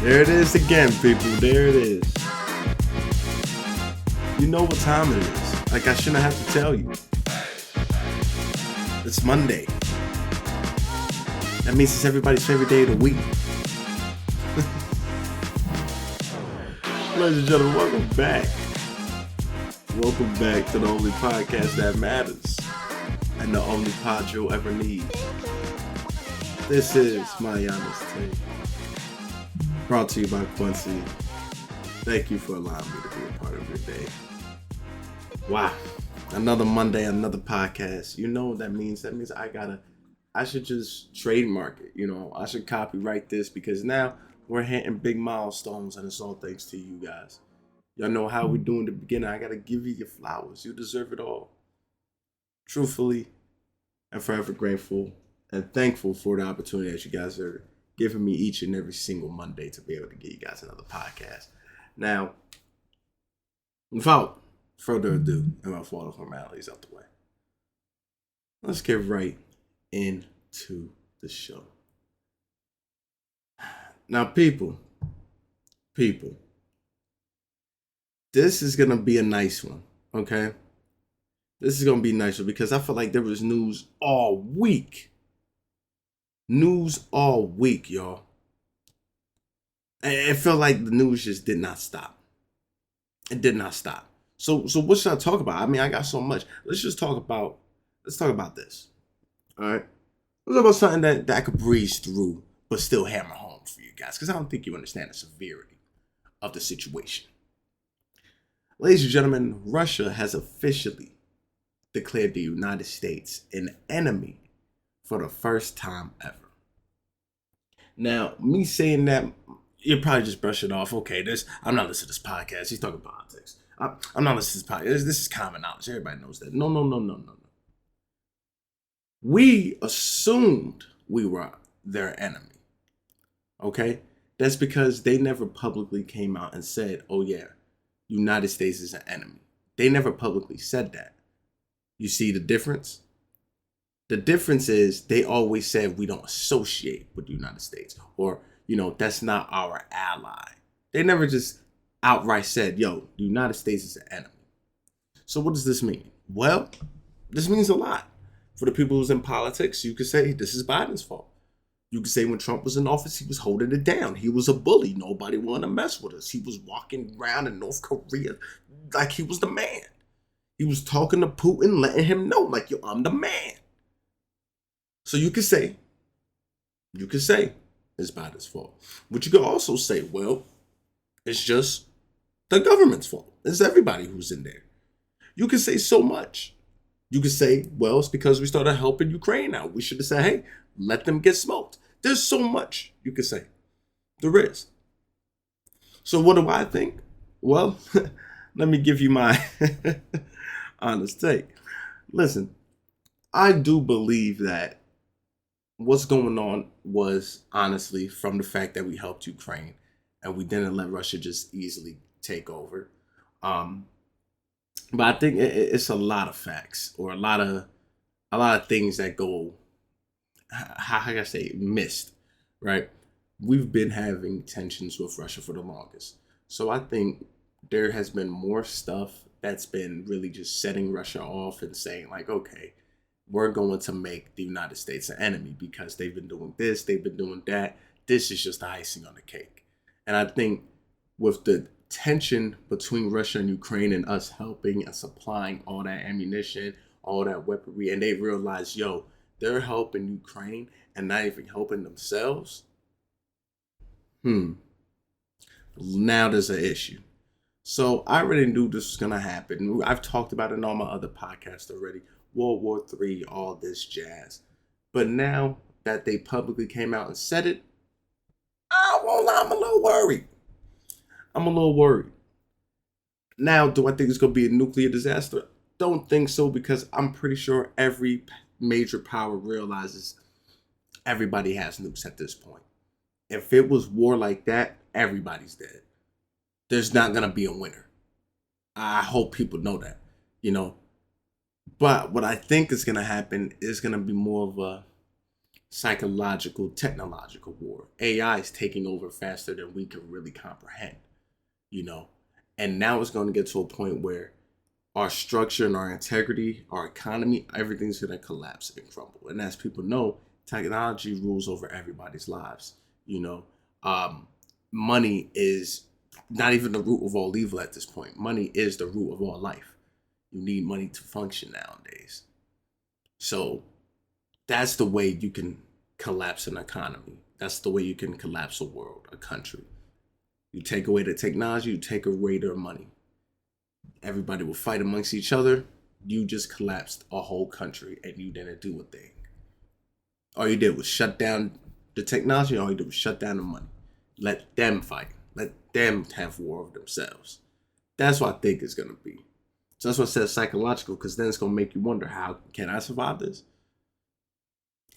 There it is again, people. There it is. You know what time it is. Like I shouldn't have to tell you. It's Monday. That means it's everybody's favorite day of the week. Ladies and gentlemen, welcome back. Welcome back to the only podcast that matters and the only pod you'll ever need. This is My Honest Take. Brought to you by Quincy. Thank you for allowing me to be a part of your day. Wow. Another Monday, another podcast. You know what that means? That means I should just trademark it. You know, I should copyright this because now we're hitting big milestones and it's all thanks to you guys. Y'all know how we do in the beginning. I got to give you your flowers. You deserve it all. Truthfully and forever grateful and thankful for the opportunity that you guys are giving me each and every single Monday to be able to get you guys another podcast. Now, without further ado, and my all the formalities out the way, let's get right into the show. Now, people, this is going to be a nice one, okay? This is going to be a nice one because I feel like there was news all week. News all week, y'all. It felt like the news just did not stop. It did not stop. So what should I talk about? I mean, I got so much. Let's talk about this. All right? Let's talk about something that I could breeze through, but still hammer home for you guys, because I don't think you understand the severity of the situation. Ladies and gentlemen, Russia has officially declared the United States an enemy for the first time ever. Now, me saying that, you'll probably just brush it off. Okay, I'm not listening to this podcast. He's talking politics. I'm not listening to this podcast. This is common knowledge. Everybody knows that. No. We assumed we were their enemy. Okay? That's because they never publicly came out and said, oh yeah, United States is an enemy. They never publicly said that. You see the difference? The difference is they always said we don't associate with the United States, or, you know, that's not our ally. They never just outright said, yo, the United States is an enemy. So what does this mean? Well, this means a lot. For the people who's in politics, you could say this is Biden's fault. You could say when Trump was in office, he was holding it down. He was a bully. Nobody wanted to mess with us. He was walking around in North Korea like he was the man. He was talking to Putin, letting him know, like, yo, I'm the man. So you could say it's Biden's fault. But you could also say, well, it's just the government's fault. It's everybody who's in there. You could say so much. You could say, well, it's because we started helping Ukraine out. We should have said, hey, let them get smoked. There's so much you could say. There is. So what do I think? Well, let me give you my honest take. Listen, I do believe that what's going on was honestly from the fact that we helped Ukraine and we didn't let Russia just easily take over. But I think it's a lot of facts or a lot of things that go, how can I say, missed, right? We've been having tensions with Russia for the longest. So I think there has been more stuff that's been really just setting Russia off and saying like, okay, we're going to make the United States an enemy because they've been doing this, they've been doing that. This is just the icing on the cake. And I think with the tension between Russia and Ukraine and us helping and supplying all that ammunition, all that weaponry, and they realize, yo, they're helping Ukraine and not even helping themselves. Now there's an issue. So I already knew this was going to happen. I've talked about it in all my other podcasts already. World War III, all this jazz. But now that they publicly came out and said it, I'm a little worried. Now, do I think it's going to be a nuclear disaster? Don't think so, because I'm pretty sure every major power realizes everybody has nukes at this point. If it was war like that, everybody's dead. There's not going to be a winner. I hope people know that, But what I think is going to happen is going to be more of a psychological, technological war. AI is taking over faster than we can really comprehend, you know. And now it's going to get to a point where our structure and our integrity, our economy, everything's going to collapse and crumble. And as people know, technology rules over everybody's lives. You know, money is not even the root of all evil at this point. Money is the root of all life. You need money to function nowadays. So that's the way you can collapse an economy. That's the way you can collapse a world, a country. You take away the technology, you take away their money. Everybody will fight amongst each other. You just collapsed a whole country and you didn't do a thing. All you did was shut down the technology, all you did was shut down the money. Let them fight. Let them have war of themselves. That's what I think it's going to be. So that's what I said psychological, because then it's going to make you wonder, how can I survive this?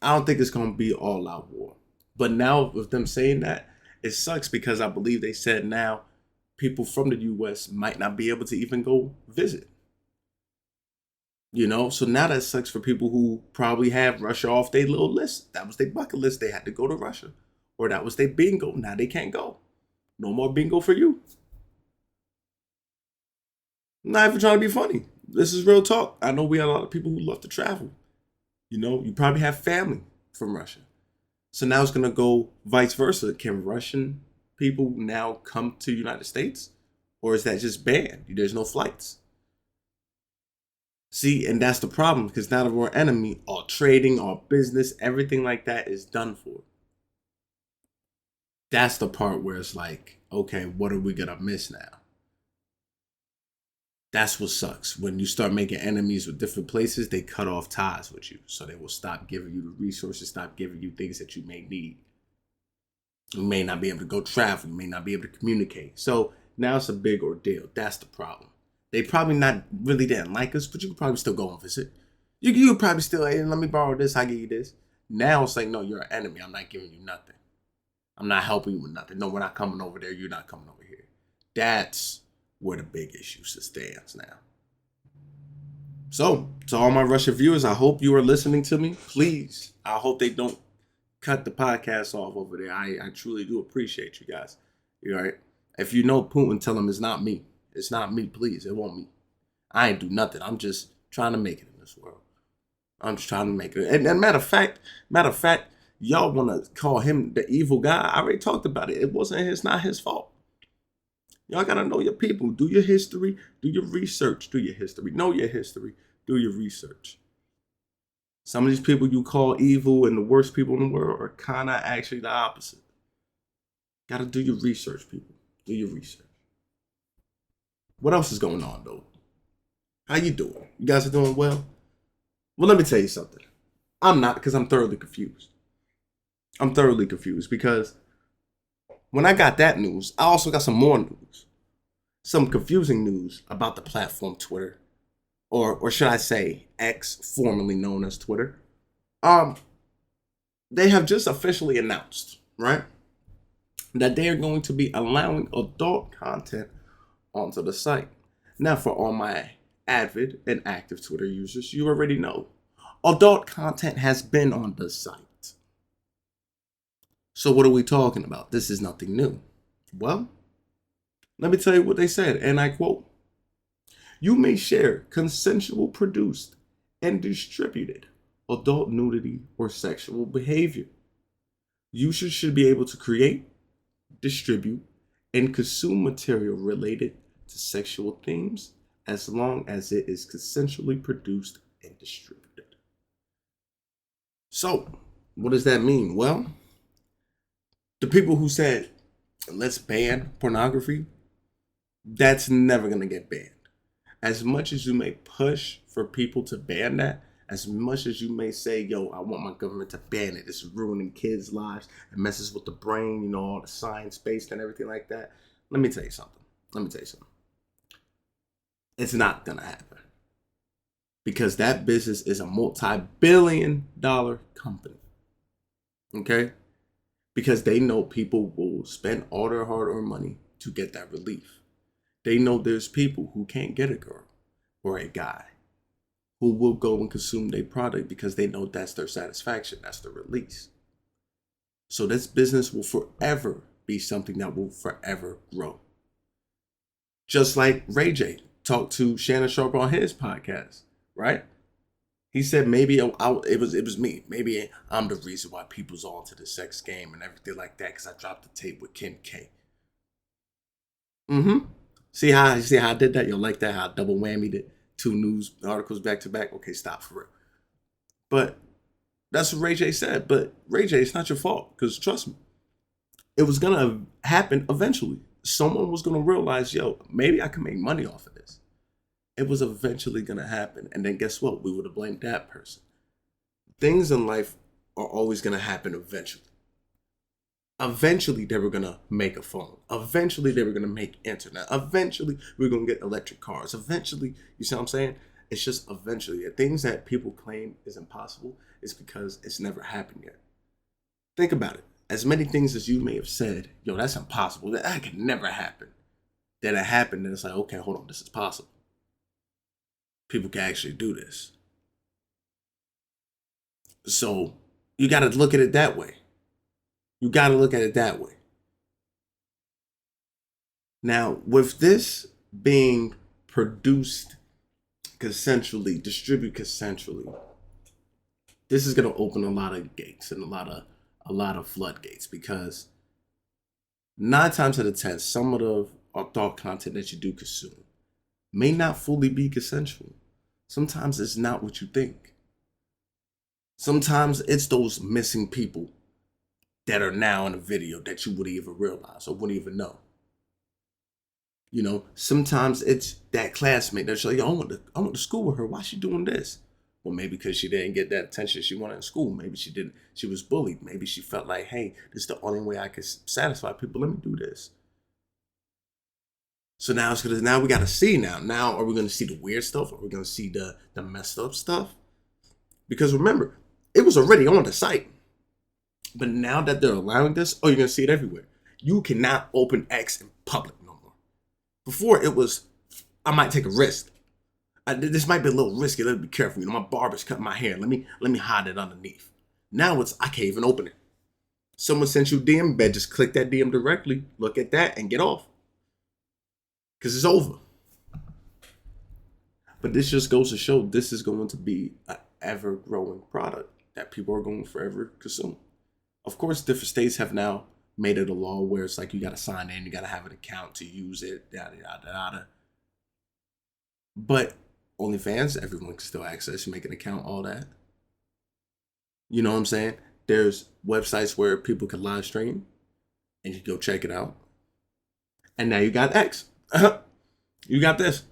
I don't think it's going to be all out war. But now with them saying that, it sucks because I believe they said now people from the U.S. might not be able to even go visit. You know, so now that sucks for people who probably have Russia off their little list. That was their bucket list. They had to go to Russia. Or that was their bingo. Now they can't go. No more bingo for you. I'm not even trying to be funny. This is real talk. I know we have a lot of people who love to travel. You know, you probably have family from Russia. So now it's going to go vice versa. Can Russian people now come to the United States? Or is that just banned? There's no flights. See, and that's the problem, because now that we're an enemy, all trading, all business, everything like that is done for. That's the part where it's like, okay, what are we going to miss now? That's what sucks. When you start making enemies with different places, they cut off ties with you. So they will stop giving you the resources, stop giving you things that you may need. You may not be able to go travel. You may not be able to communicate. So now it's a big ordeal. That's the problem. They probably not really didn't like us, but you could probably still go and visit. You could probably still, hey, let me borrow this, I give you this. Now it's like, no, you're an enemy. I'm not giving you nothing. I'm not helping you with nothing. No, we're not coming over there. You're not coming over here. That's where the big issue stands now. So, to all my Russia viewers, I hope you are listening to me. Please, I hope they don't cut the podcast off over there. I truly do appreciate you guys. You all right? If you know Putin, tell him it's not me. It's not me, please. It won't me. I ain't do nothing. I'm just trying to make it in this world. I'm just trying to make it. And matter of fact, y'all want to call him the evil guy. I already talked about it. It's not his fault. Y'all got to know your people. Do your history. Do your research. Do your history. Know your history. Do your research. Some of these people you call evil and the worst people in the world are kind of actually the opposite. Got to do your research, people. Do your research. What else is going on, though? How you doing? You guys are doing well? Well, let me tell you something. I'm not, because I'm thoroughly confused. I'm thoroughly confused because when I got that news, I also got some more news. Some confusing news about the platform Twitter. Or should I say X, formerly known as Twitter. They have just officially announced, right, that they are going to be allowing adult content onto the site. Now, for all my avid and active Twitter users, you already know adult content has been on the site. So what are we talking about? This is nothing new. Well, let me tell you what they said, and I quote, "You may share consensual produced and distributed adult nudity or sexual behavior. Users should be able to create, distribute, and consume material related to sexual themes as long as it is consensually produced and distributed." So, what does that mean? Well, the people who said, let's ban pornography, that's never going to get banned. As much as you may push for people to ban that, as much as you may say, yo, I want my government to ban it, it's ruining kids' lives, it messes with the brain, you know, all the science-based and everything like that. Let me tell you something. It's not going to happen. Because that business is a multi-billion-dollar company. Okay? Because they know people will spend all their hard-earned money to get that relief. They know there's people who can't get a girl or a guy who will go and consume their product because they know that's their satisfaction, that's their release. So this business will forever be something that will forever grow. Just like Ray J talked to Shannon Sharp on his podcast, right? He said maybe it was me. Maybe I'm the reason why people's all into the sex game and everything like that because I dropped the tape with Kim K. Mm-hmm. See how I did that? You'll like that? How I double whammied it? 2 news articles back to back? Okay, stop for real. But that's what Ray J said. But Ray J, it's not your fault. Because trust me, it was going to happen eventually. Someone was going to realize, yo, maybe I can make money off of this. It was eventually going to happen. And then guess what? We would have blamed that person. Things in life are always going to happen eventually. Eventually, they were going to make a phone. Eventually, they were going to make internet. Eventually, we are going to get electric cars. Eventually, you see what I'm saying? It's just eventually. The things that people claim is impossible is because it's never happened yet. Think about it. As many things as you may have said, yo, that's impossible. That can never happen. Then it happened, and it's like, okay, hold on, this is possible. People can actually do this. So you got to look at it that way. Now, with this being produced consensually, distributed consensually, this is going to open a lot of gates and a lot of floodgates because 9 times out of 10, some of the adult content that you do consume may not fully be consensual. Sometimes it's not what you think. Sometimes it's those missing people that are now in a video that you wouldn't even realize or wouldn't even know. You know, sometimes it's that classmate that's like, yo, I went to school with her. Why is she doing this? Well, maybe because she didn't get that attention she wanted in school. Maybe she didn't. She was bullied. Maybe she felt like, hey, this is the only way I can satisfy people. Let me do this. So now we got to see now. Now, are we going to see the weird stuff? Or are we going to see the messed up stuff? Because remember, it was already on the site. But now that they're allowing this, you're going to see it everywhere. You cannot open X in public no more. Before it was, I might take a risk. This might be a little risky. Let me be careful. You know, my barber's cutting my hair. Let me hide it underneath. Now it's, I can't even open it. Someone sent you a DM, bet just click that DM directly, look at that, and get off. Because it's over. But this just goes to show this is going to be an ever-growing product that people are going to forever consume. Of course, different states have now made it a law where it's like you got to sign in, you got to have an account to use it, yada, yada, yada. But OnlyFans, everyone can still access, make an account, all that. You know what I'm saying? There's websites where people can live stream and you can go check it out. And now you got X. You got this.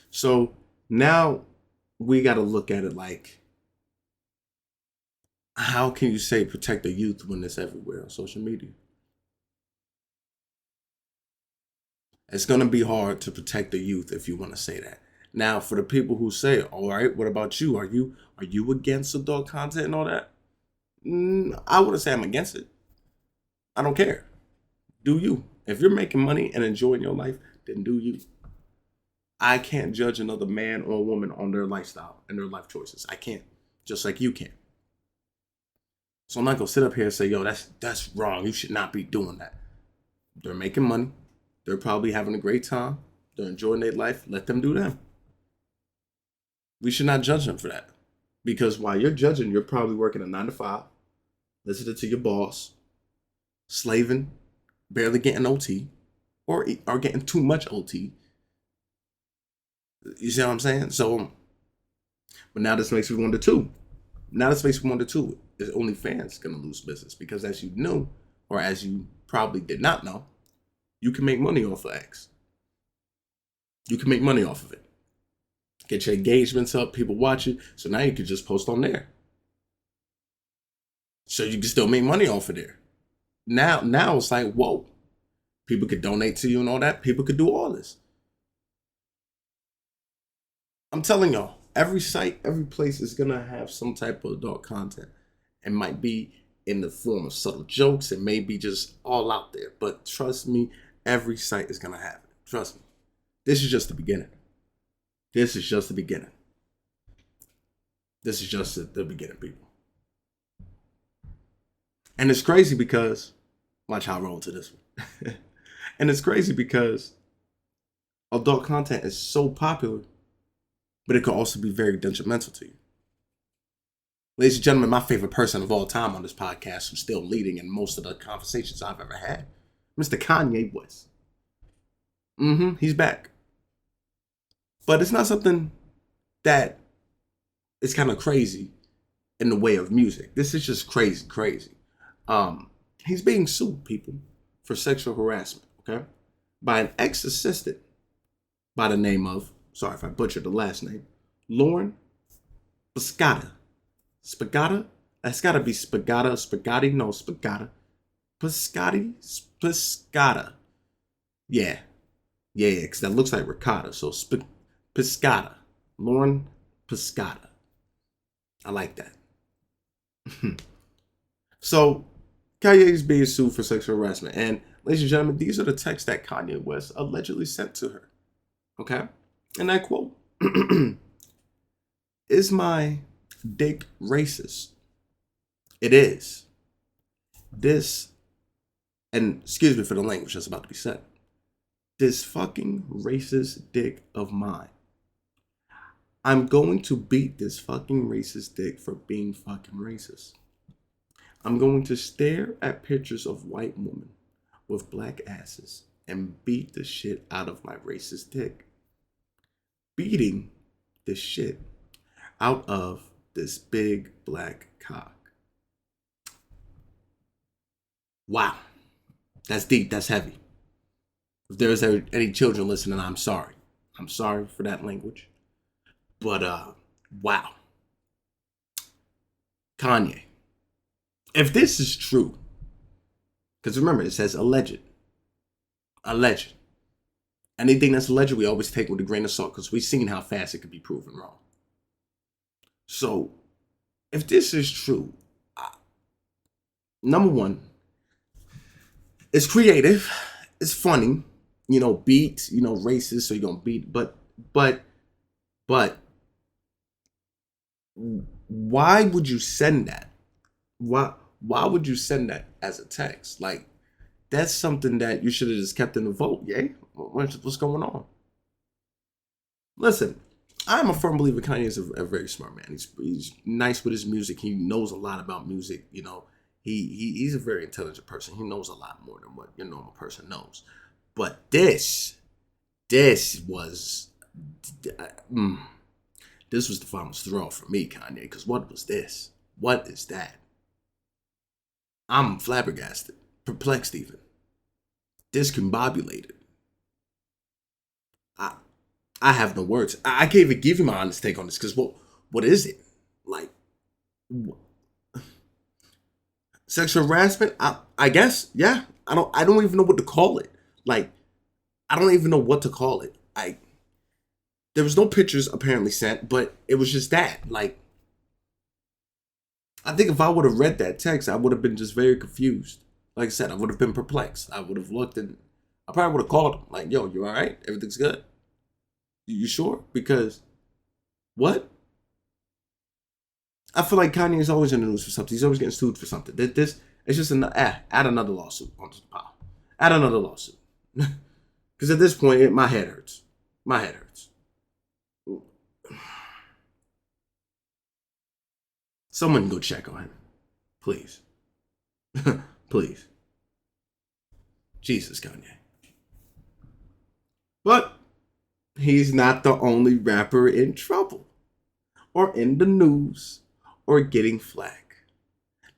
So now we got to look at it like, how can you say protect the youth when it's everywhere on social media? It's going to be hard to protect the youth if you want to say that. Now, for the people who say, all right, what about you? Are you against adult content and all that? I wouldn't say I'm against it. I don't care. Do you? If you're making money and enjoying your life, then do you. I can't judge another man or woman on their lifestyle and their life choices. I can't. Just like you can't. So I'm not going to sit up here and say, yo, that's wrong. You should not be doing that. They're making money. They're probably having a great time. They're enjoying their life. Let them do them. We should not judge them for that. Because while you're judging, you're probably working a 9 to 5, listening to your boss, slaving, barely getting OT, or getting too much OT. You see what I'm saying? So, but now this makes me wonder too. Is OnlyFans going to lose business? Because as you knew, or as you probably did not know, you can make money off of X. You can make money off of it. Get your engagements up, people watch it. So now you can just post on there. So you can still make money off of there. Now it's like, whoa. People could donate to you and all that. People could do all this. I'm telling y'all, every site, every place is going to have some type of adult content. It might be in the form of subtle jokes. It may be just all out there. But trust me, every site is going to have it. Trust me. This is just the beginning. This is just the beginning. This is just the beginning, people. And it's crazy because, watch how I roll to this one. And it's crazy because adult content is so popular, but it can also be very detrimental to you. Ladies and gentlemen, my favorite person of all time on this podcast, who's still leading in most of the conversations I've ever had, Mr. Kanye West. He's back. But it's not something that is kind of crazy in the way of music. This is just crazy. He's being sued, people, for sexual harassment, okay? By an ex-assistant by the name of, sorry if I butchered the last name, Lauren Piscata. Spagata? That's gotta be Spagatti, no, Spagata. Piscata. Yeah, because that looks like ricotta, so Piscata. Lauren Piscata. I like that. So, Kanye is being sued for sexual harassment. And, ladies and gentlemen, these are the texts that Kanye West allegedly sent to her. Okay? And I quote, "Is my dick racist? It is. This," and excuse me for the language that's about to be said, "this fucking racist dick of mine. I'm going to beat this fucking racist dick for being fucking racist. I'm going to stare at pictures of white women with black asses and beat the shit out of my racist dick. Beating the shit out of this big black cock." Wow. That's deep. That's heavy. If there's any children listening, I'm sorry. I'm sorry for that language. But, wow. Kanye. If this is true, because remember, it says alleged. Alleged. Anything that's alleged, we always take with a grain of salt because we've seen how fast it could be proven wrong. So, if this is true, number one, it's creative, it's funny, beat, racist, so you're gonna beat, but why would you send that? Why would you send that as a text? Like, that's something that you should have just kept in the vote, yeah? What's going on? Listen, I'm a firm believer Kanye is a very smart man. He's nice with his music. He knows a lot about music. He's a very intelligent person. He knows a lot more than what your normal person knows. But this was the final straw for me, Kanye. Because what was this? What is that? I'm flabbergasted, perplexed even, discombobulated. I have no words. I can't even give you my honest take on this because what is it? Like, sexual harassment? I guess, yeah. I don't even know what to call it. Like, I don't even know what to call it. There was no pictures apparently sent, but it was just that. Like, I think if I would have read that text, I would have been just very confused. Like I said, I would have been perplexed. I would have looked and I probably would have called him. Like, yo, you all right? Everything's good? You sure? Because, what? I feel like Kanye is always in the news for something. He's always getting sued for something. This it's just add another lawsuit onto the pile. Add another lawsuit. Because at this point, my head hurts. My head hurts. Someone go check on him. Please. Please. Jesus, Kanye. But he's not the only rapper in trouble or in the news or getting flack.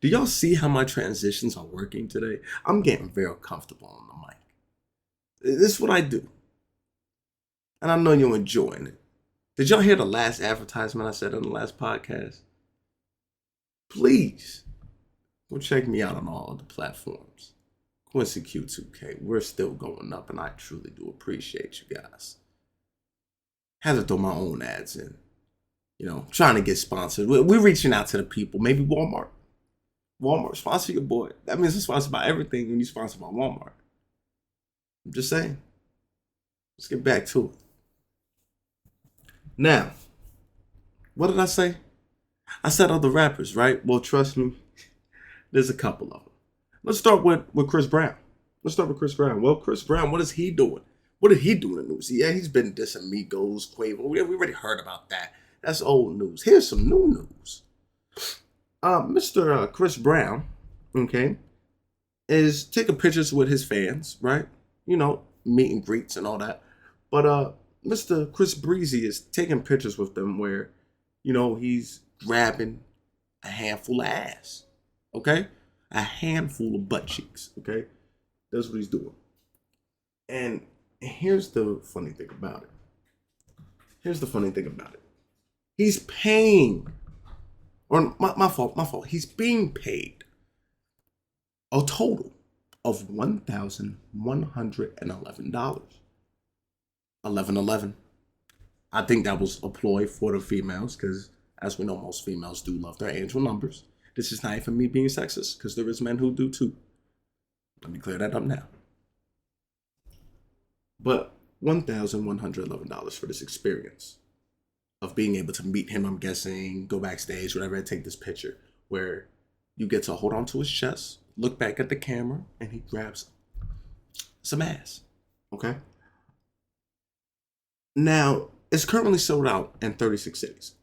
Do y'all see how my transitions are working today? I'm getting very comfortable on the mic. This is what I do. And I know you're enjoying it. Did y'all hear the last advertisement I said on the last podcast? Please go check me out on all of the platforms. Quincy Q2K. We're still going up, and I truly do appreciate you guys. Had to throw my own ads in. Trying to get sponsored. We're reaching out to the people. Maybe Walmart. Walmart, sponsor your boy. That means it's sponsored by everything when you sponsor by Walmart. I'm just saying. Let's get back to it. Now, what did I say? I said other rappers, right? Well, trust me, there's a couple of them. Let's start with Chris Brown. Let's start with Chris Brown. Well, Chris Brown, what is he doing? What did he do in the news? Yeah, he's been dissing Migos, Quavo. We already heard about that. That's old news. Here's some new news. Mr. Chris Brown, okay, is taking pictures with his fans, right? You know, meet and greets and all that. But Mr. Chris Breezy is taking pictures with them where, you know, he's grabbing a handful of ass, okay? A handful of butt cheeks, okay? That's what he's doing. And here's the funny thing about it. He's paying, or my fault. He's being paid a total of $1,111. 1111. I think that was a ploy for the females because, as we know, most females do love their angel numbers. This is not even me being sexist because there is men who do too. Let me clear that up now. But $1,111 for this experience of being able to meet him, I'm guessing, go backstage, whatever, and take this picture where you get to hold on to his chest, look back at the camera, and he grabs some ass. Okay? Now, it's currently sold out in 36 cities.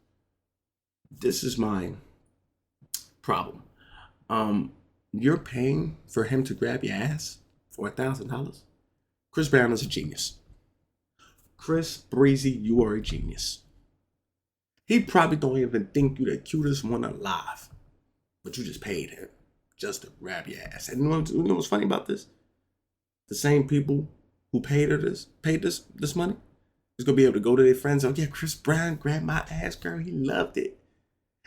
This is my problem. You're paying for him to grab your ass for $1,000? Chris Brown is a genius. Chris Breezy, you are a genius. He probably don't even think you the cutest one alive, but you just paid him just to grab your ass. And you know what's funny about this? The same people who paid this money is gonna be able to go to their friends. Oh yeah, Chris Brown grabbed my ass, girl. He loved it.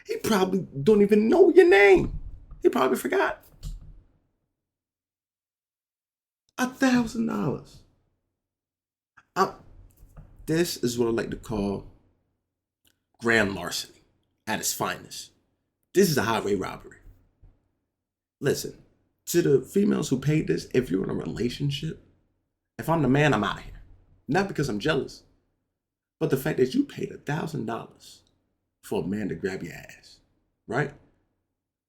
He probably don't even know your name. He probably forgot. $1,000. This is what I like to call grand larceny at its finest. This is a highway robbery. Listen, to the females who paid this, if you're in a relationship, if I'm the man, I'm out of here. Not because I'm jealous, but the fact that you paid $1,000 for a man to grab your ass, right?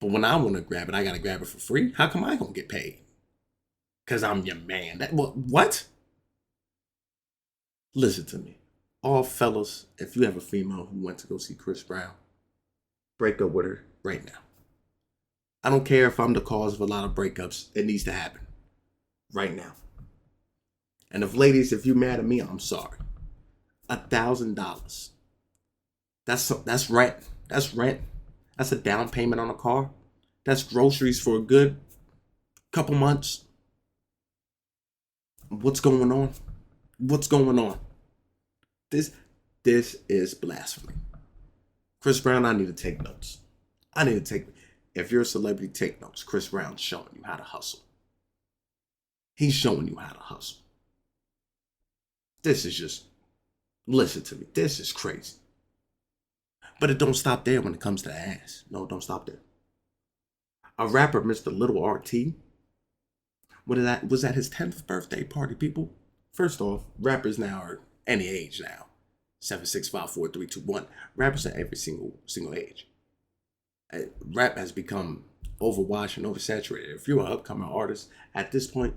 But when I want to grab it, I got to grab it for free. How come I don't get paid? Because I'm your man. What? Listen to me. All fellas, if you have a female who went to go see Chris Brown, break up with her right now. I don't care if I'm the cause of a lot of breakups. It needs to happen right now. And if you mad at me, I'm sorry. $1,000. That's rent. That's rent. That's a down payment on a car. That's groceries for a good couple months. What's going on? This is blasphemy. Chris Brown, I need to take notes. If you're a celebrity, take notes. Chris Brown's showing you how to hustle. He's showing you how to hustle. This is just, listen to me. This is crazy. But it don't stop there when it comes to ass. No, don't stop there. A rapper, Mr. Little RT, was at his 10th birthday party, people. First off, rappers now are any age now. 7, 6, 5, 4, 3, 2, 1. Rappers are every single age. Rap has become overwatched and oversaturated. If you're an upcoming artist at this point,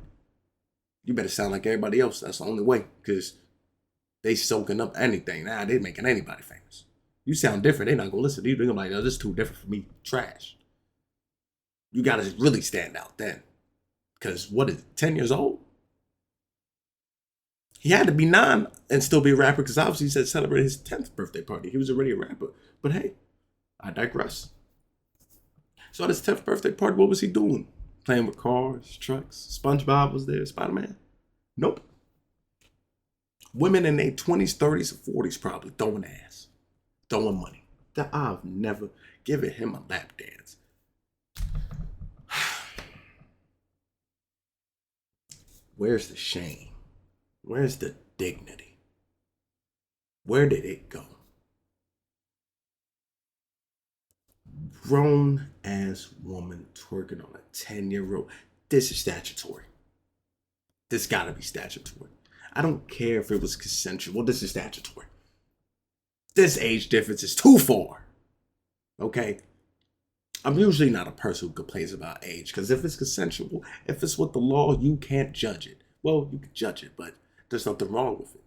you better sound like everybody else. That's the only way, because they soaking up anything. Nah, they're making anybody famous. You sound different, they're not gonna listen to you. They're gonna be like, oh, this is too different for me. Trash. You gotta really stand out then. Because what is it, 10 years old? He had to be 9 and still be a rapper, because obviously he said celebrate his 10th birthday party. He was already a rapper. But hey, I digress. So at his 10th birthday party, what was he doing? Playing with cars, trucks. SpongeBob was there, Spider-Man? Nope. Women in their 20s, 30s, and 40s probably throwing ass, throwing money. That I've never given him a lap dance. Where's the shame? Where's the dignity? Where did it go? Grown ass woman twerking on a 10-year-old. This is statutory. This gotta be statutory. I don't care if it was consensual. Well, this is statutory. This age difference is too far. Okay? I'm usually not a person who complains about age, because if it's consensual, if it's with the law, you can't judge it. Well, you can judge it, but there's nothing wrong with it.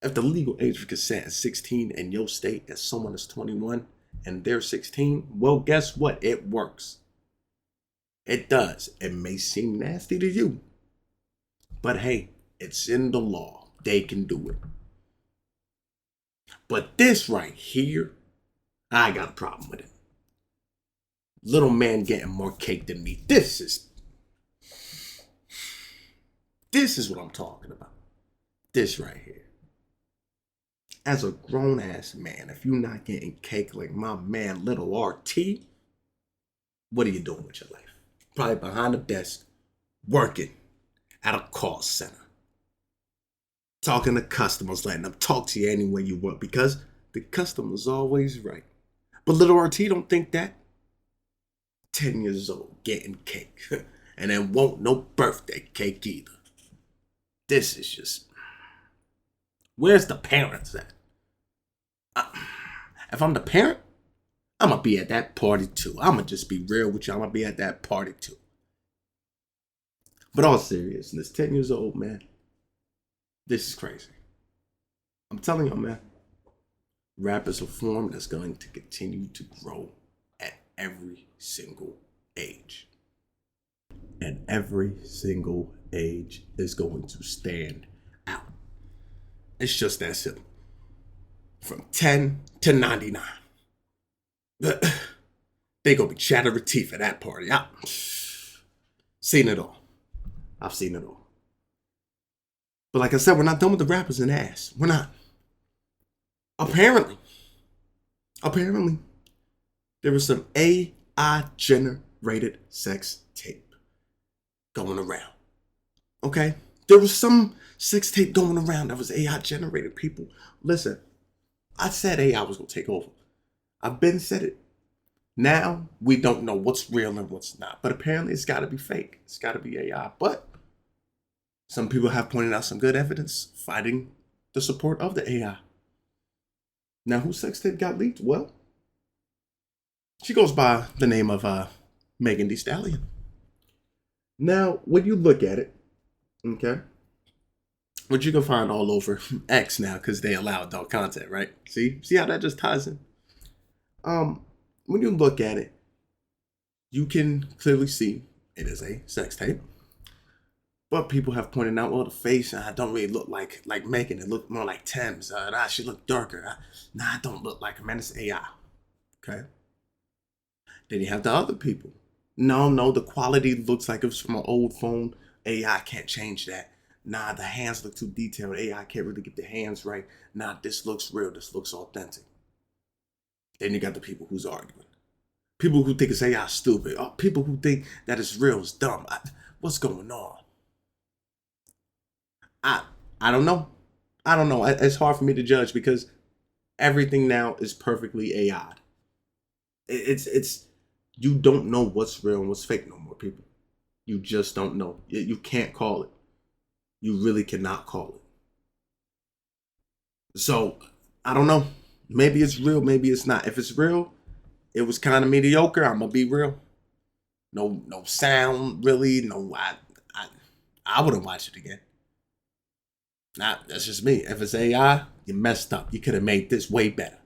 If the legal age for consent is 16 in your state and someone is 21 and they're 16, well, guess what? It works. It does. It may seem nasty to you, but hey, it's in the law. They can do it. But this right here, I got a problem with it. Little man getting more cake than me. This is what I'm talking about. This right here. As a grown ass man, if you're not getting cake like my man Little RT, what are you doing with your life? Probably behind the desk, working at a call center, talking to customers, letting them talk to you any way you want, because the customer's always right. But Little RT don't think that. 10 years old, getting cake, and then won't no birthday cake either. This is just, where's the parents at? If I'm the parent, I'm gonna be at that party too. I'm gonna just be real with you. I'm gonna be at that party too. But all seriousness, 10 years old, man, this is crazy. I'm telling you, man, rap is a form that's going to continue to grow at every single age. And every single age is going to stand out. It's just that simple. From 10 to 99. They gonna be chattering teeth at that party. I've seen it all. I've seen it all. But like I said, we're not done with the rappers and ass. We're not. Apparently, there was some AI generated sex tape going around. Okay? There was some sex tape going around that was AI generated. People, listen, I said AI was going to take over. I've been said it. Now, we don't know what's real and what's not. But apparently, it's got to be fake. It's got to be AI. But some people have pointed out some good evidence fighting the support of the AI. Now, whose sex tape got leaked? Well, she goes by the name of Megan Thee Stallion. Now, when you look at it, okay, which you can find all over X now because they allow adult content, right? See how that just ties in? When you look at it, you can clearly see it is a sex tape. But people have pointed out, well, the face don't really look like Megan. It looked more like Thames. She looked darker. I don't look like her, man. It's AI. Okay. Then you have the other people. No, the quality looks like it was from an old phone. AI can't change that. Nah, the hands look too detailed. AI can't really get the hands right. Nah, this looks real. This looks authentic. Then you got the people who's arguing. People who think it's AI stupid. People who think that it's real is dumb. What's going on? I don't know. I don't know. It's hard for me to judge because everything now is perfectly AI. It's you don't know what's real and what's fake no more, people. You just don't know. You can't call it. You really cannot call it. So I don't know. Maybe it's real. Maybe it's not. If it's real, it was kind of mediocre. I'm gonna be real. No sound really. No, I wouldn't watch it again. Nah, that's just me. If it's AI, you messed up. You could have made this way better.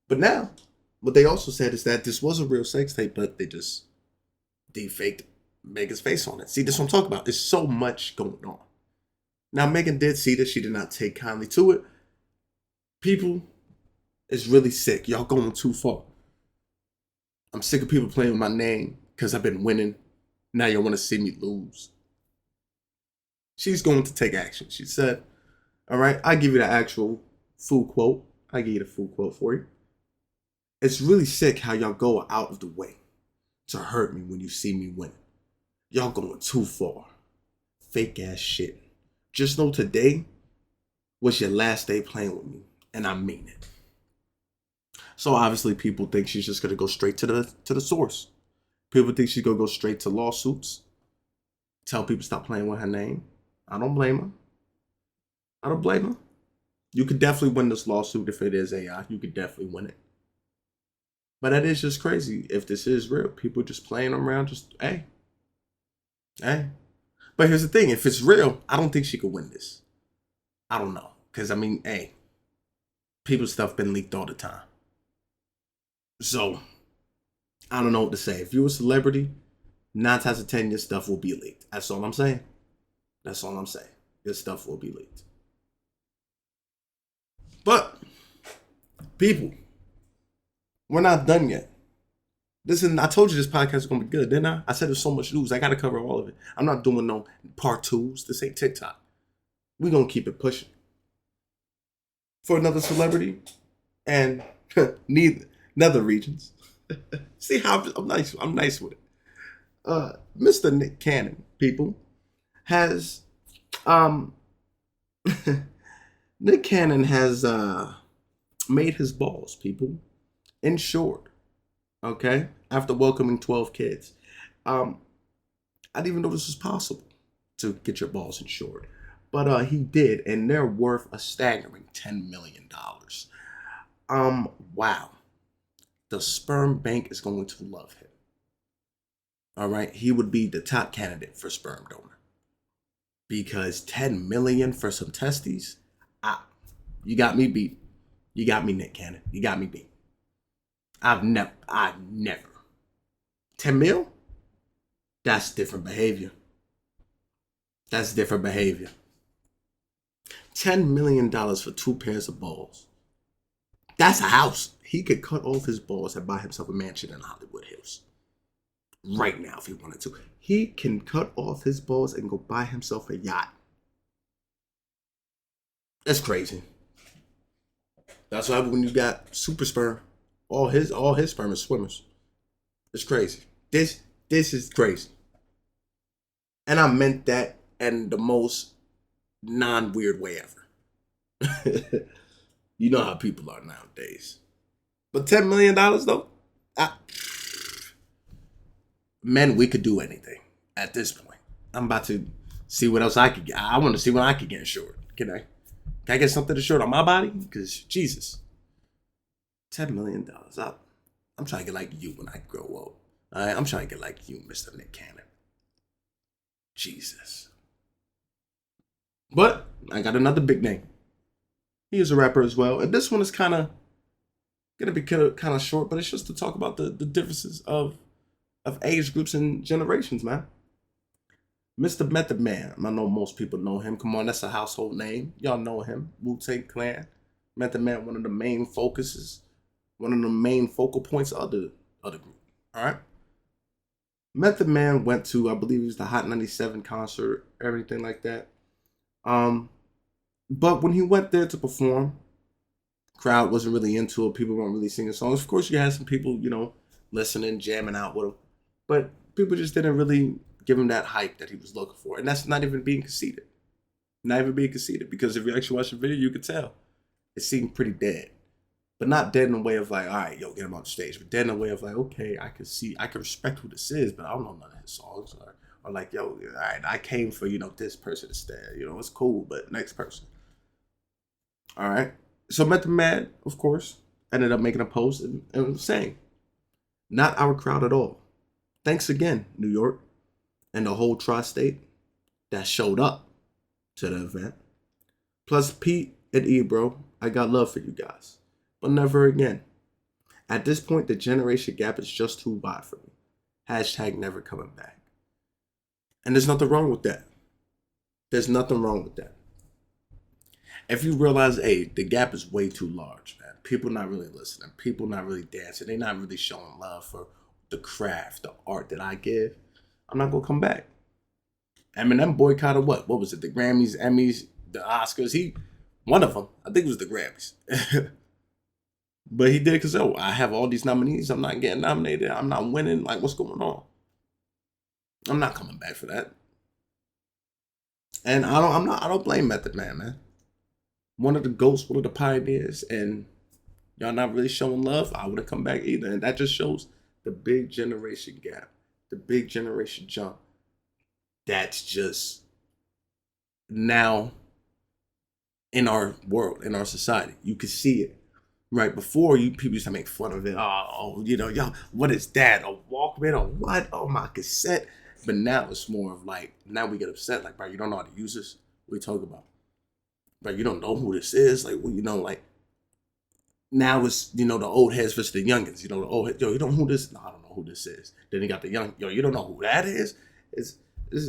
But now, what they also said is that this was a real sex tape, but they just defaked Megan's face on it. See, this is what I'm talking about. There's so much going on. Now, Megan did see this. She did not take kindly to it. People, it's really sick. Y'all going too far. I'm sick of people playing with my name because I've been winning. Now y'all want to see me lose. She's going to take action. She said, all right, I give you the actual full quote. I give you the full quote for you. It's really sick how y'all go out of the way to hurt me when you see me winning. Y'all going too far. Fake ass shit. Just know today was your last day playing with me. And I mean it. So obviously people think she's just gonna go straight to the source. People think she's gonna go straight to lawsuits. Tell people stop playing with her name. I don't blame her. You could definitely win this lawsuit if it is AI. You could definitely win it. But that is just crazy. If this is real, people just playing around, just hey. But here's the thing: if it's real, I don't think she could win this. I don't know, because I mean, hey, people's stuff been leaked all the time. So I don't know what to say. If you're a celebrity, 9 times out of 10, your stuff will be leaked. That's all I'm saying. That's all I'm saying. Your stuff will be leaked. But people, we're not done yet. Listen, I told you this podcast is gonna be good, didn't I? I said there's so much news. I gotta cover all of it. I'm not doing no part twos. This ain't TikTok. We're gonna keep it pushing. For another celebrity and nether regions. See how I'm nice. I'm nice with it. Mr. Nick Cannon, people, has Nick Cannon has made his balls, people, insured. Okay, after welcoming 12 kids, I didn't even know this was possible to get your balls insured, but he did, and they're worth a staggering $10 million. Wow, the sperm bank is going to love him. All right, he would be the top candidate for sperm donor because 10 million for some testes. You got me beat. You got me, Nick Cannon. You got me beat. I've never. 10 mil? That's different behavior. That's different behavior. $10 million for 2 pairs of balls. That's a house. He could cut off his balls and buy himself a mansion in Hollywood Hills. Right now, if he wanted to. He can cut off his balls and go buy himself a yacht. That's crazy. That's why when you got super sperm, all his sperm is swimmers. It's crazy. This is crazy. And I meant that in the most non-weird way ever. You know how people are nowadays. But $10 million though? Men, we could do anything at this point. I'm about to see what else I could get. I want to see what I could get insured. Can I get something insured on my body? Because Jesus. $10 million. I'm trying to get like you when I grow up. I'm trying to get like you, Mr. Nick Cannon. Jesus. But I got another big name. He is a rapper as well. And this one is kind of going to be kind of short, but it's just to talk about the differences of age groups and generations, man. Mr. Method Man. I know most people know him. Come on, that's a household name. Y'all know him. Wu-Tang Clan. Method Man, one of the main focuses, one of the main focal points of the group. All right. Method Man went to, I believe it was the Hot 97 concert, everything like that. But when he went there to perform, crowd wasn't really into it. People weren't really singing songs. Of course, you had some people, listening, jamming out with him. But people just didn't really give him that hype that he was looking for. And that's not even being conceited. Not even being conceited. Because if you actually watch the video, you could tell. It seemed pretty dead. But not dead in a way of like, all right, yo, get him on the stage. But dead in a way of like, okay, I can respect who this is, but I don't know none of his songs. Or like, yo, all right, I came for, this person instead. It's cool, but next person. All right. So Method Man, of course, ended up making a post and saying, not our crowd at all. Thanks again, New York, and the whole tri-state that showed up to the event. Plus Pete and Ebro, I got love for you guys. But never again. At this point, the generation gap is just too wide for me. Hashtag never coming back. And there's nothing wrong with that. There's nothing wrong with that. If you realize, hey, the gap is way too large, man. People not really listening. People not really dancing. They're not really showing love for the craft, the art that I give. I'm not going to come back. Eminem boycotted what? What was it? The Grammys, Emmys, the Oscars? One of them, I think it was the Grammys. But he did because, I have all these nominees. I'm not getting nominated. I'm not winning. Like, what's going on? I'm not coming back for that. And I don't blame Method Man, man. One of the ghosts, one of the pioneers, and y'all not really showing love, I wouldn't come back either. And that just shows the big generation gap, the big generation jump. That's just now in our world, in our society. You can see it. Right before, people used to make fun of it. Oh, yo, what is that? A Walkman or what? Oh, my cassette. But now it's more of like, now we get upset. Like, bro, you don't know how to use this? What are you talking about? Bro, you don't know who this is? Like, well, like, now it's, the old heads versus the youngins. The old heads, yo, you don't know who this is? No, I don't know who this is. Then you got the young, yo, you don't know who that is? It's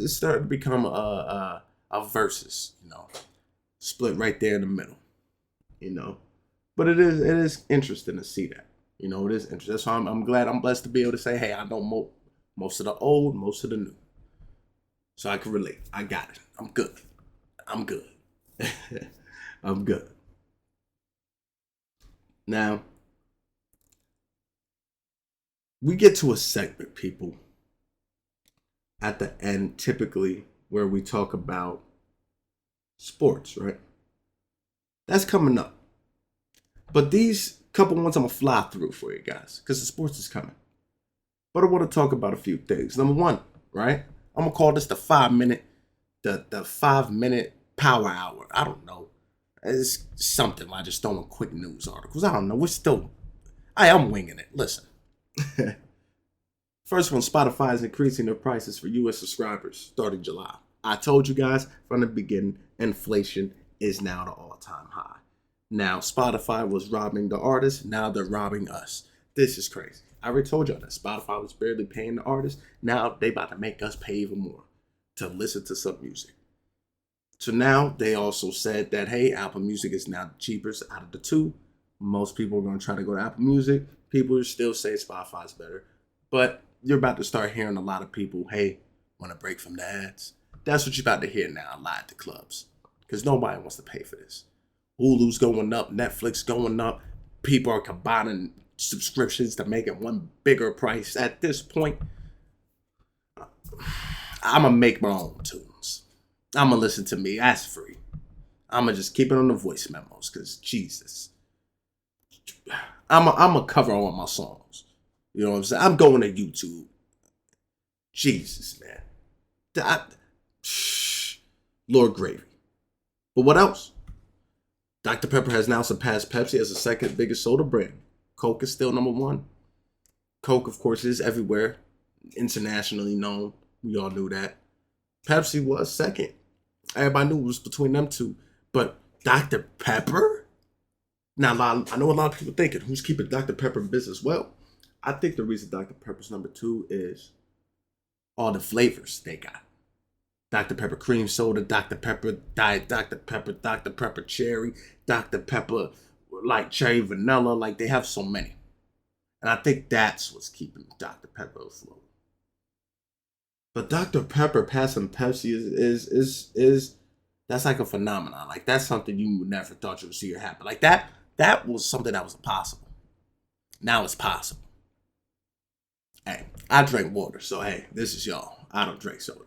starting to become a versus, split right there in the middle. But it is interesting to see that. It is interesting. That's why I'm glad I'm blessed to be able to say, hey, I know most of the old, most of the new. So I can relate. I got it. I'm good. I'm good. I'm good. Now, we get to a segment, people, at the end, typically, where we talk about sports, right? That's coming up. But these couple ones I'm going to fly through for you guys because the sports is coming. But I want to talk about a few things. Number one, right? I'm going to call this the 5-minute, the 5-minute power hour. I don't know. It's something. I just throwing quick news articles. I don't know. I'm winging it. Listen. First one, Spotify is increasing their prices for U.S. subscribers starting July. I told you guys from the beginning, inflation is now the all-time high. Now, Spotify was robbing the artists. Now they're robbing us. This is crazy. I already told y'all that Spotify was barely paying the artists. Now they about to make us pay even more to listen to some music. So now they also said that, hey, Apple Music is now the cheapest out of the two. Most people are going to try to go to Apple Music. People still say Spotify's better. But you're about to start hearing a lot of people, hey, want to break from the ads? That's what you're about to hear now a lot at the clubs. Because nobody wants to pay for this. Hulu's going up, Netflix going up. People are combining subscriptions to make it one bigger price. At this point, I'm going to make my own tunes. I'm going to listen to me. That's free. I'm going to just keep it on the voice memos because, Jesus. I'm going to cover all my songs. You know what I'm saying? I'm going to YouTube. Jesus, man. Lord gravy. But what else? Dr. Pepper has now surpassed Pepsi as the second biggest soda brand. Coke is still number one. Coke, of course, is everywhere. Internationally known. We all knew that. Pepsi was second. Everybody knew it was between them two. But Dr. Pepper? Now, I know a lot of people thinking, who's keeping Dr. Pepper in business? Well, I think the reason Dr. Pepper's number two is all the flavors they got. Dr. Pepper cream soda, Dr. Pepper diet, Dr. Pepper cherry, Dr. Pepper like cherry vanilla. Like they have so many. And I think that's what's keeping Dr. Pepper afloat. But Dr. Pepper passing Pepsi is that's like a phenomenon. Like that's something you would never thought you would see or happen. Like that was something that was impossible. Now it's possible. Hey, I drink water, so hey, this is y'all. I don't drink soda.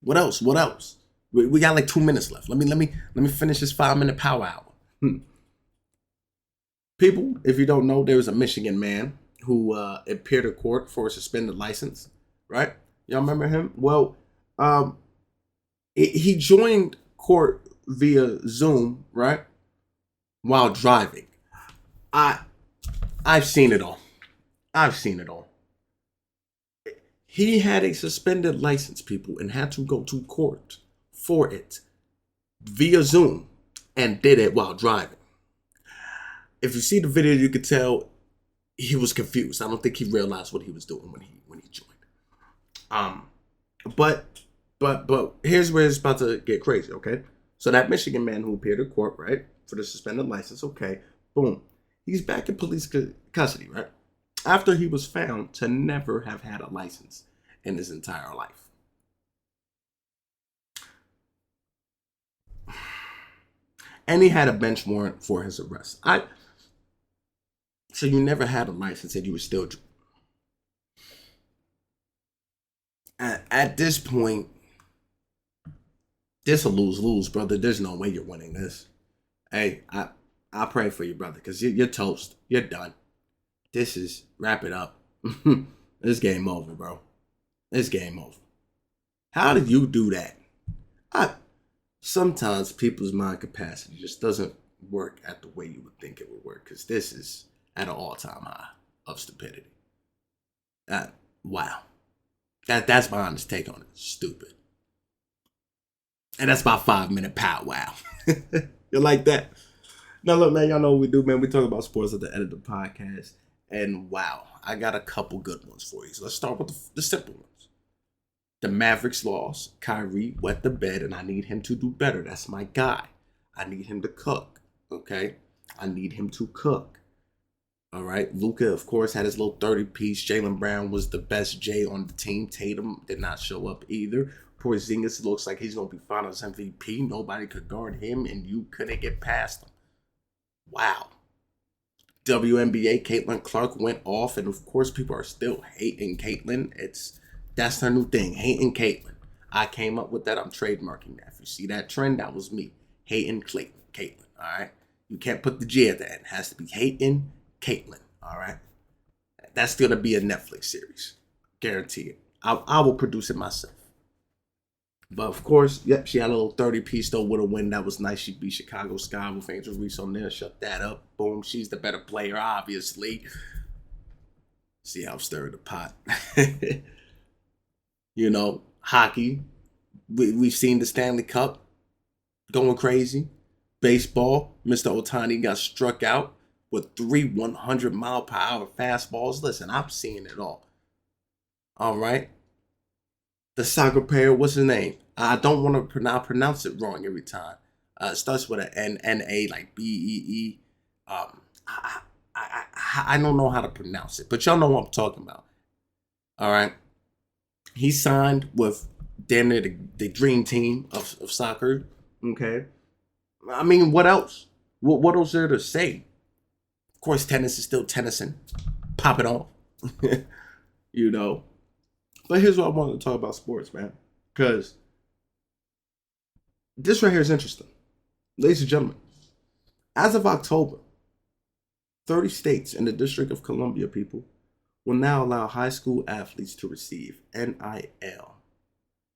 What else? We got like 2 minutes left. Let me finish this 5-minute power hour. People, if you don't know, there was a Michigan man who appeared in court for a suspended license. Right? Y'all remember him? Well, he joined court via Zoom, right? While driving. I've seen it all. He had a suspended license, people, and had to go to court for it via Zoom and did it while driving. If you see the video, you could tell he was confused. I don't think he realized what he was doing when he joined. But here's where it's about to get crazy, okay? So that Michigan man who appeared in court, right, for the suspended license, okay, boom. He's back in police custody, right? After he was found to never have had a license in his entire life. And he had a bench warrant for his arrest. So you never had a license and you were still... At this point, this a lose-lose, brother. There's no way you're winning this. Hey, I pray for you, brother, because you're toast. You're done. This is, wrap it up. It's game over, bro. It's game over. How did you do that? sometimes people's mind capacity just doesn't work at the way you would think it would work. Because this is at an all-time high of stupidity. Wow. That's my honest take on it. Stupid. And that's my 5 minute powwow. You like that? Now look, man, y'all know what we do, man. We talk about sports at the end of the podcast. And wow, I got a couple good ones for you. So let's start with the simple ones. The Mavericks lost. Kyrie wet the bed, and I need him to do better. That's my guy. I need him to cook. Okay? I need him to cook. All right. Luka, of course, had his little 30-piece. Jaylen Brown was the best J on the team. Tatum did not show up either. Porzingis looks like he's going to be Finals MVP. Nobody could guard him, and you couldn't get past him. Wow. WNBA, Caitlin Clark went off, and of course, people are still hating Caitlin. That's her new thing, hating Caitlin. I came up with that. I'm trademarking that. If you see that trend, that was me. Hating Caitlin. All right. You can't put the G at the end. It has to be hating Caitlin. All right. That's gonna be a Netflix series, guarantee it. I will produce it myself. But of course, yep, she had a little 30-piece though with a win. That was nice. She beat Chicago Sky with Angel Reese on there. Shut that up. Boom. She's the better player, obviously. See how I'm stirring the pot. You know, hockey. We've seen the Stanley Cup going crazy. Baseball, Mr. Otani got struck out with 3 100-mile-per-hour fastballs. Listen, I'm seeing it all. All right. The soccer player, what's his name? I don't want to pronounce it wrong every time. It starts with an N-N-A, like B-E-E. I don't know how to pronounce it, but y'all know what I'm talking about. All right. He signed with damn near the dream team of soccer. Okay. I mean, what else? What else is there to say? Of course, tennis is still tennising. Pop it off. You know. But here's what I wanted to talk about sports, man. Because this right here is interesting. Ladies and gentlemen, as of October, 30 states in the District of Columbia, people, will now allow high school athletes to receive NIL.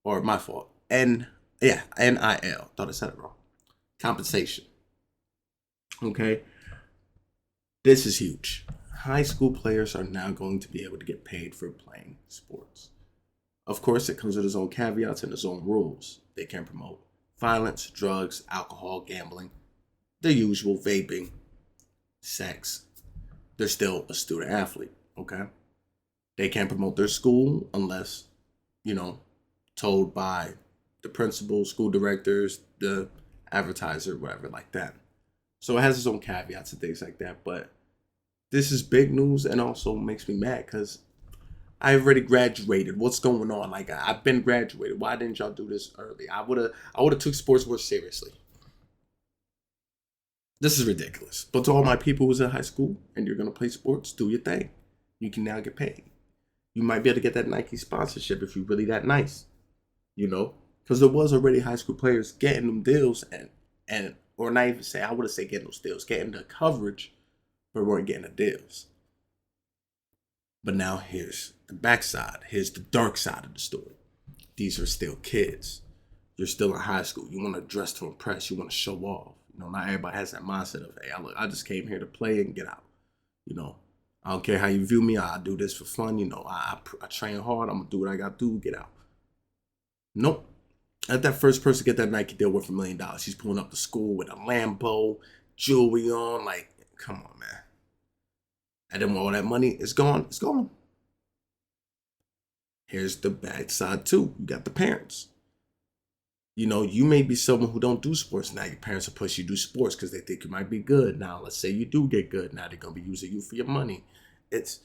Or my fault. NIL. Thought I said it wrong. Compensation. Okay? This is huge. High school players are now going to be able to get paid for playing sports. Of course, it comes with its own caveats and its own rules. They can promote violence, drugs, alcohol, gambling, the usual, vaping, sex. They're still a student athlete, okay? They can't promote their school unless, told by the principal, school directors, the advertiser, whatever like that. So it has its own caveats and things like that. But this is big news and also makes me mad because I already graduated. What's going on? Like I've been graduated. Why didn't y'all do this early? I would have took sports more seriously. This is ridiculous. But to all my people who's in high school and you're gonna play sports, do your thing. You can now get paid. You might be able to get that Nike sponsorship if you're really that nice. Because there was already high school players getting them deals and or not even say, I would have said getting those deals, getting the coverage, but weren't getting the deals. But now here's the backside. Here's the dark side of the story. These are still kids. You're still in high school. You want to dress to impress. You want to show off. Not everybody has that mindset of, hey, I just came here to play and get out. I don't care how you view me. I do this for fun. I train hard. I'm going to do what I got to do, get out. Nope. Let that first person get that Nike deal worth $1 million. He's pulling up to school with a Lambo, jewelry on. Like, come on, man. And then when all that money is gone, it's gone. Here's the bad side too. You got the parents. You may be someone who don't do sports. Now your parents will push you to do sports because they think you might be good. Now, let's say you do get good. Now they're going to be using you for your money. It's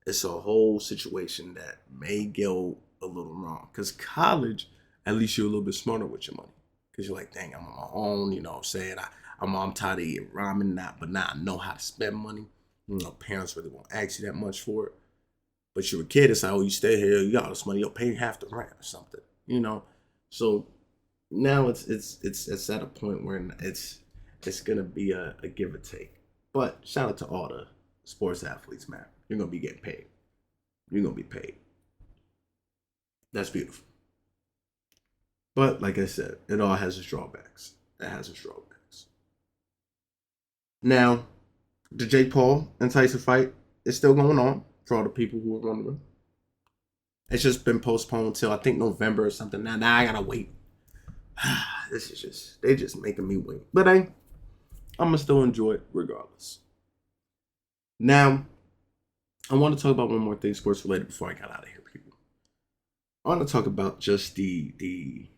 a whole situation that may go a little wrong. Because college, at least you're a little bit smarter with your money. Because you're like, dang, I'm on my own. I'm saying I'm tired of eating ramen now. But now I know how to spend money. Parents really won't ask you that much for it. But you're a kid, it's like, oh, you stay here, you got all this money, you'll pay half the rent or something, So now it's at a point where it's gonna be a give or take. But shout out to all the sports athletes, man. You're gonna be getting paid. You're gonna be paid. That's beautiful. But like I said, it all has its drawbacks. It has its drawbacks. Now, the Jake Paul and Tyson fight is still going on for all the people who are wondering. It's just been postponed till I think November or something. Now I gotta wait. This is they just making me wait. But I'm gonna still enjoy it regardless. Now, I want to talk about one more thing sports related before I got out of here, people. I want to talk about just the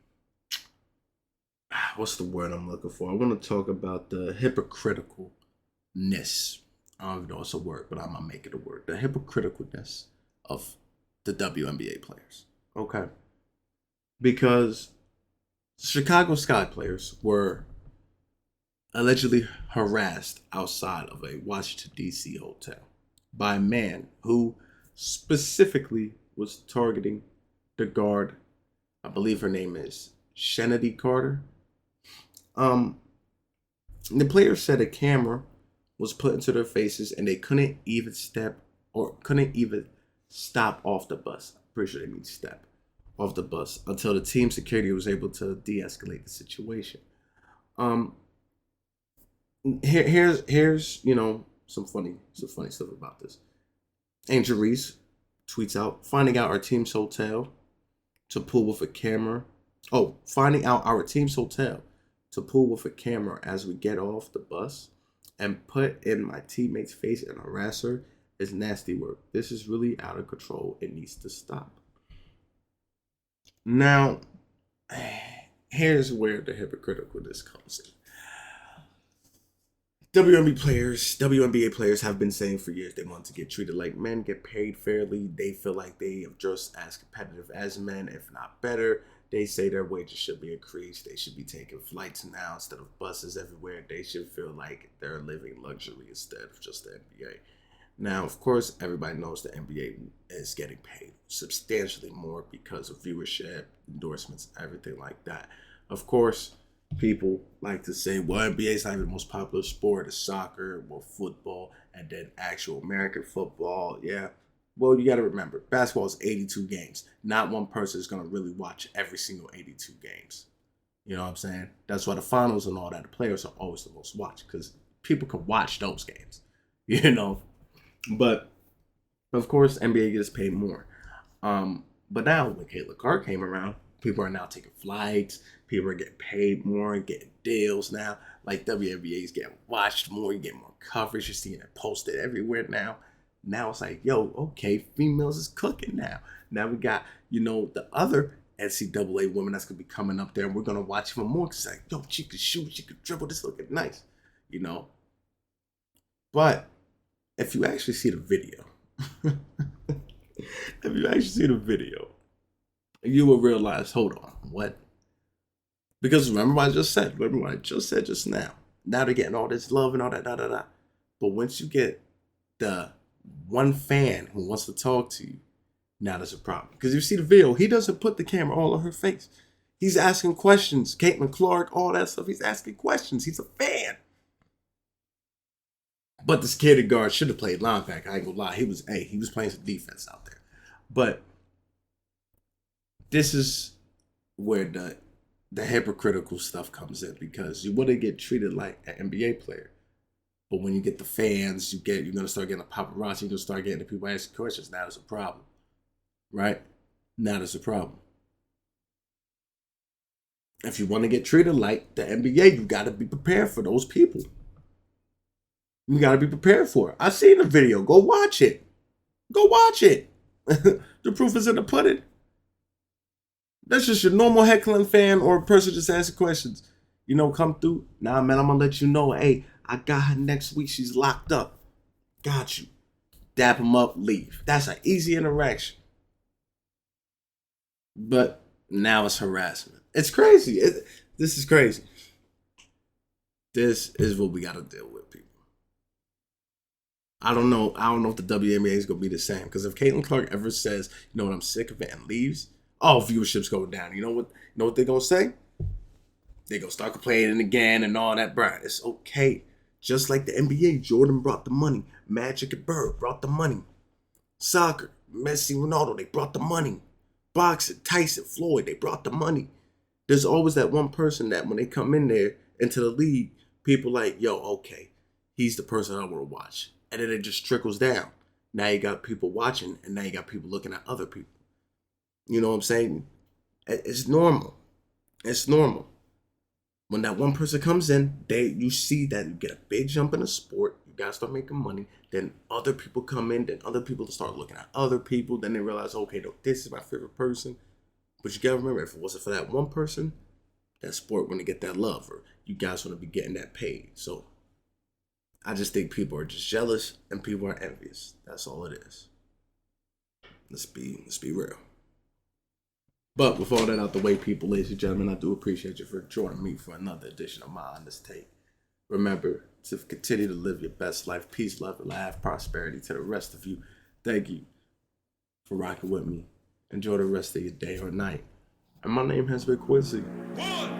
what's the word I'm looking for? I want to talk about the hypocriticalness. I don't even know it's a word, but I'm gonna make it a word. The hypocriticalness of the WNBA players. Okay. Because Chicago Sky players were allegedly harassed outside of a Washington, D.C. hotel by a man who specifically was targeting the guard. I believe her name is Shanity Carter. The players said a camera was put into their faces and they couldn't even stop off the bus. I'm pretty sure they mean step off the bus until the team security was able to de-escalate the situation. Here's some funny stuff about this. Angel Reese tweets out, finding out our team's hotel to pull with a camera. Oh, finding out our team's hotel to pull with a camera as we get off the bus and put in my teammate's face and harass her is nasty work. This is really out of control. It needs to stop. Now, here's where the hypocriticalness comes in. WNBA players have been saying for years they want to get treated like men, get paid fairly. They feel like they are just as competitive as men, if not better. They say their wages should be increased. They should be taking flights now instead of buses everywhere. They should feel like they're living luxury instead of just the NBA. Now, of course, everybody knows the NBA is getting paid substantially more because of viewership, endorsements, everything like that. Of course, people like to say, well, NBA is not even the most popular sport. It's soccer, well, football, and then actual American football. Yeah. Well, you got to remember, basketball is 82 games. Not one person is going to really watch every single 82 games. You know what I'm saying? That's why the finals and all that, the players are always the most watched because people can watch those games. You know? But, of course, NBA gets paid more. But now, when Caitlin Clark came around, people are now taking flights. People are getting paid more, getting deals now. Like WNBA is getting watched more. You get more coverage. You're seeing it posted everywhere now. Now it's like, yo, okay, females is cooking now. Now we got, the other NCAA women that's going to be coming up there, and we're going to watch even more. Because it's like, yo, she could shoot, she could dribble, this looking nice, But if you actually see the video, you will realize, hold on, what? Because remember what I just said just now. Now they're getting all this love and all that, da. But once you get the one fan who wants to talk to you, now there's a problem. Because you see the video, he doesn't put the camera all on her face. He's asking questions. Caitlin Clark, all that stuff. He's asking questions. He's a fan. But the security guard should have played linebacker. I ain't gonna lie. He was playing some defense out there. But this is where the hypocritical stuff comes in, because you want to get treated like an NBA player. But when you get the fans, you're going to start getting the paparazzi. You're going to start getting the people asking questions. Now there's a problem. Right? Now there's a problem. If you want to get treated like the NBA, you got to be prepared for those people. You got to be prepared for it. I've seen the video. Go watch it. The proof is in the pudding. That's just your normal heckling fan or a person just asking questions. Come through. Nah, man, I'm going to let you know. Hey, I got her next week. She's locked up. Got you. Dap him up, leave. That's an easy interaction. But now it's harassment. It's crazy. This is crazy. This is what we got to deal with, people. I don't know if the WNBA is going to be the same. Because if Caitlin Clark ever says, you know what, I'm sick of it, and leaves, viewership's going down. You know what they're going to say? They're going to start complaining again and all that, bro. It's okay. Just like the NBA, Jordan brought the money. Magic and Bird brought the money. Soccer, Messi, Ronaldo, they brought the money. Boxing, Tyson, Floyd, they brought the money. There's always that one person that when they come in there into the league, people like, yo, okay, he's the person I want to watch. And then it just trickles down. Now you got people watching, and now you got people looking at other people. You know what I'm saying? It's normal. It's normal. When that one person comes in, you see that you get a big jump in the sport. You guys start making money. Then other people come in. Then other people start looking at other people. Then they realize, okay, no, this is my favorite person. But you gotta remember, if it wasn't for that one person, that sport wouldn't get that love, or you guys wouldn't be getting that paid. So I just think people are just jealous and people are envious. That's all it is. Let's be real. But with all that out the way, people, ladies and gentlemen, I do appreciate you for joining me for another edition of My Honest Take. Remember to continue to live your best life. Peace, love, and laugh, prosperity to the rest of you. Thank you for rocking with me. Enjoy the rest of your day or night. And my name has been Quincy. 1,